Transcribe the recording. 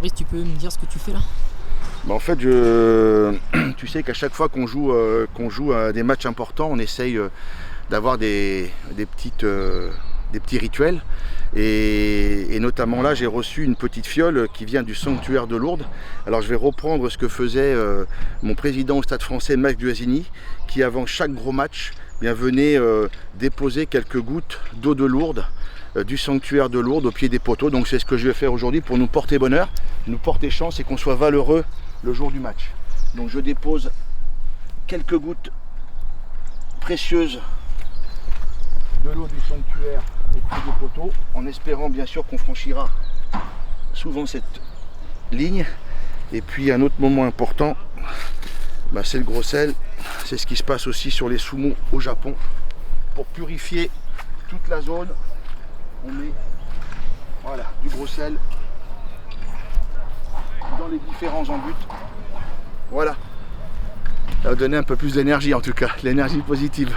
Fabrice, tu peux me dire ce que tu fais là? En fait, tu sais qu'à chaque fois qu'on joue à des matchs importants, on essaye d'avoir des petits rituels. Et notamment là, j'ai reçu une petite fiole qui vient du sanctuaire de Lourdes. Alors je vais reprendre ce que faisait mon président au Stade Français, Max Duasini, qui avant chaque gros match venait déposer quelques gouttes d'eau de Lourdes du sanctuaire de Lourdes au pied des poteaux. Donc c'est ce que je vais faire aujourd'hui pour nous porter bonheur, nous porter chance et qu'on soit valeureux le jour du match. Donc je dépose quelques gouttes précieuses de l'eau du sanctuaire au pied des poteaux, en espérant bien sûr qu'on franchira souvent cette ligne. Et puis un autre moment important, c'est le gros sel. C'est ce qui se passe aussi sur les sumo au Japon. Pour purifier toute la zone, on met du gros sel dans les différents embûts. Voilà, ça va donner un peu plus d'énergie, en tout cas l'énergie positive.